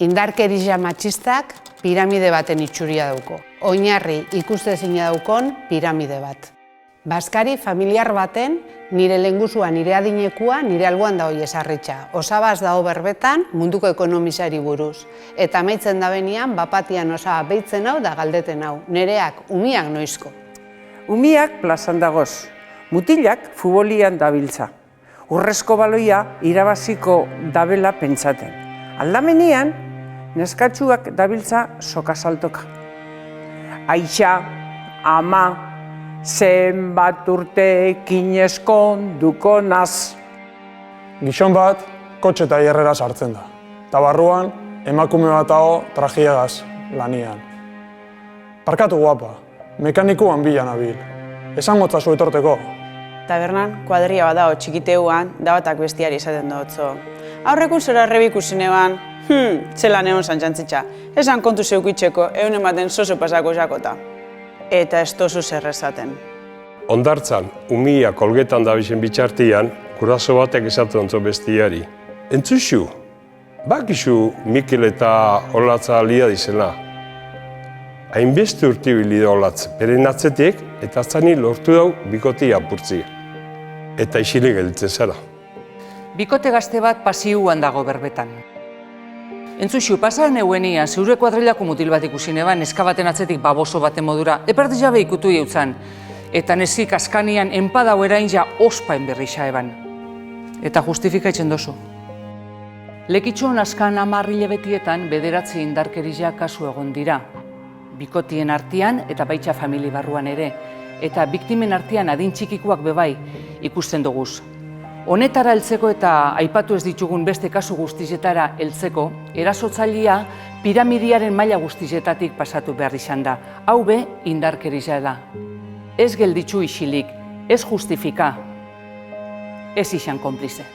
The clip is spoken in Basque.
Indarkeria matxistak piramide baten itxuria dauko. Oinarri ikustezina daukon piramide bat. Baskari familiar baten nire lehengusua, nire adinekua, nire alboan da hoi esarritxa. Osabaz dago berbetan munduko ekonomizari buruz. Eta amaitzen da benian, bapatian osaba beitzen hau da galdeten hau. Nereak, umiak noizko. Umiak plazan dagoz, mutilak futbolian dabiltza. Urrezko baloia irabaziko dabela pentsaten. Aldamenian, neskatxuak dabiltza sokasaltoka. Aixa, ama, zenbat urteekin eskonduko naz. Gizon bat, kotxe eta hierrera sartzen da. Eta barruan, emakume bat hau trajiegaz lanian. Parkatu guapa, mekanikuan bilan abil. Esan gotzazu etorteko. Tabernan, kuadria bat dago txikiteuan, da batak bestiari esaten dutzo. Aurrekun zora errebikusen eban, txelan egon zantxantzitxa. Esan kontu zeukitxeko, egun ematen zozo pasako jakota. Eta ez tozu zer esaten. Hondartzan, umia kolgetan dabizen bitxartian, guraso batek esaten ontzo bestiari. Entzuxu, bakizu Mikel eta Olatza lia dizela. Hainbeste urtibili da Olatz, beren atzetik eta atzani lortu dau bikotea apurtzi. Eta isilik gelditzen zara. Bikote gazte bat pasiuan dago berbetan. Entzuxu, pasaran euenia, zeure kuadrilako mutil bat ikusi neban, neska baten atzetik baboso baten modura, eperti jabe ikutu jautzan. Eta nesik askanian enpadau erain ja ospain berrixa eban. Eta justifikatzen dozu. Lekitxon askan 10 hilabetietan bederatzi indarkeria kasu egon dira. Bikotien artean eta baitxa famili barruan ere, eta biktimen artean adin txikikuak bebai ikusten duguz. Honetara heltzeko eta aipatu ez ditugun beste kasu guztizetara heltzeko, erasotzailea piramidiaren maila guztizetatik pasatu behar izan da. Hau be, indarkeria da. Ez gelditzu isilik, ez justifika, ez izan konplize.